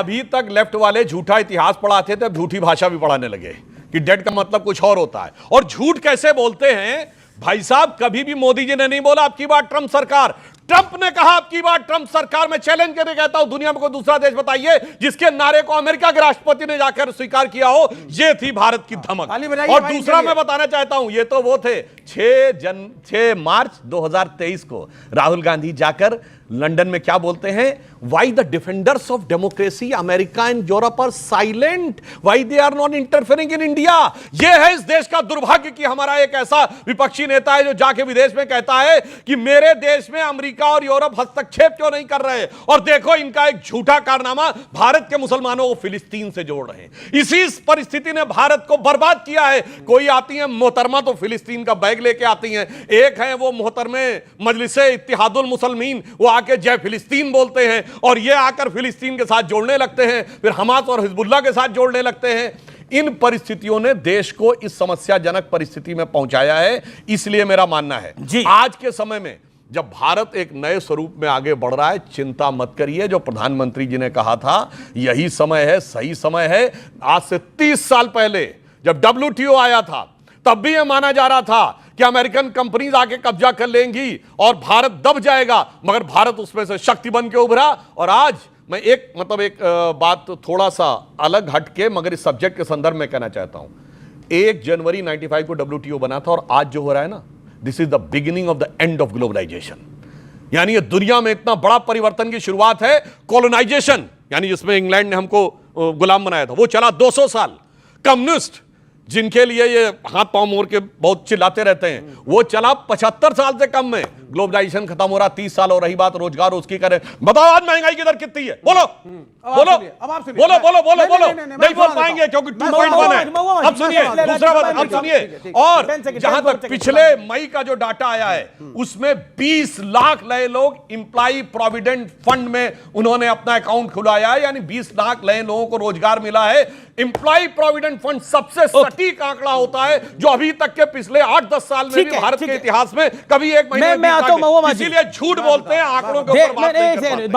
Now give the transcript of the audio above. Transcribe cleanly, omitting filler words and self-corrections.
अभी तक लेफ्ट वाले झूठा इतिहास पढ़ाते थे, अब झूठी भाषा भी पढ़ाने लगे कि डेड का मतलब कुछ और होता है। और झूठ कैसे बोलते हैं भाई साहब, कभी भी मोदी जी ने नहीं बोला आपकी बात ट्रंप सरकार, ट्रंप ने कहा आपकी बात ट्रंप सरकार। मैं चैलेंज करके कहता हूं, दुनिया में कोई दूसरा देश बताइए जिसके नारे को अमेरिका के राष्ट्रपति ने जाकर स्वीकार किया हो। ये थी भारत की धमक। और दूसरा मैं बताना चाहता हूं, ये तो वो थे 6 मार्च 2023 को राहुल गांधी जाकर लंदन में क्या बोलते हैं, why the defenders of democracy America and Europe are silent, why they are not interfering in India. यह है इस देश का दुर्भाग्य कि हमारा एक ऐसा विपक्षी नेता है जो जाके विदेश में कहता है कि मेरे देश में अमेरिका और यूरोप हस्तक्षेप क्यों नहीं कर रहे। और देखो इनका एक झूठा कारनामा, भारत के मुसलमानों को फिलिस्तीन से जोड़ रहे हैं। इसी परिस्थिति ने भारत को बर्बाद किया है। कोई आती है मोहतरमा तो फिलिस्तीन का बैग लेके आती हैं। एक है वो मोहतरमे मजलिसे इत्तिहादुल मुसलमीन, वो आके जय फिलिस्तीन बोलते हैं और ये आकर फिलिस्तीन के साथ जोड़ने लगते हैं, फिर हमास और हिजबुल्लाह के साथ जोड़ने लगते हैं। इन परिस्थितियों ने देश को इस समस्याजनक परिस्थिति में पहुंचाया है। इसलिए मेरा मानना है आज के समय में जब भारत एक नए स्वरूप में आगे बढ़ रहा है, चिंता मत करिए। जो प्रधानमंत्री जी ने कहा था यही समय है, सही समय है। आज से 30 साल पहले जब WTO आया था तब भी यह माना जा रहा था कि अमेरिकन कंपनीज आके कब्जा कर लेंगी और भारत दब जाएगा, मगर भारत उसमें से शक्ति बन के उभरा। और आज मैं एक बात थोड़ा सा अलग हटके मगर इस सब्जेक्ट के संदर्भ में कहना चाहता हूं। 1 जनवरी 95 को WTO बना था और आज जो हो रहा है ना, this is the beginning of the end of globalisation. यानी ये दुनिया में इतना बड़ा परिवर्तन की शुरुआत है। कॉलोनाइजेशन यानी जिसमें इंग्लैंड ने हमको गुलाम बनाया था, वो चला 200 साल। कम्युनिस्ट जिनके लिए ये हाथ पांव मोड़ के बहुत चिल्लाते रहते हैं, वो चला 75 साल से कम में। ग्लोबलाइजेशन खत्म हो रहा 30 साल। और रही बात रोजगार उसकी करें, बताओ आज महंगाई की दर कितनी है? बोलो बोलो बोलो बोलो बोलो बोलो। नहीं बोल पाएंगे क्योंकि 2.1 है। अब सुनिए दूसरा बात, अब सुनिए। और जहां तक पिछले मई का जो डाटा आया है उसमें 20 लाख नए लोग इंप्लॉय प्रोविडेंट फंड में उन्होंने अपना अकाउंट खुलाया है, यानी 20 लाख नए लोगों को रोजगार मिला है। इंप्लॉय प्रोविडेंट फंड सबसे सटीक आंकड़ा होता है जो अभी तक के पिछले 8-10 साल में भी भारत के इतिहास में कभी एक महीने में, इसीलिए झूठ बोलते हैं, आंकड़ों के ऊपर बात नहीं करते।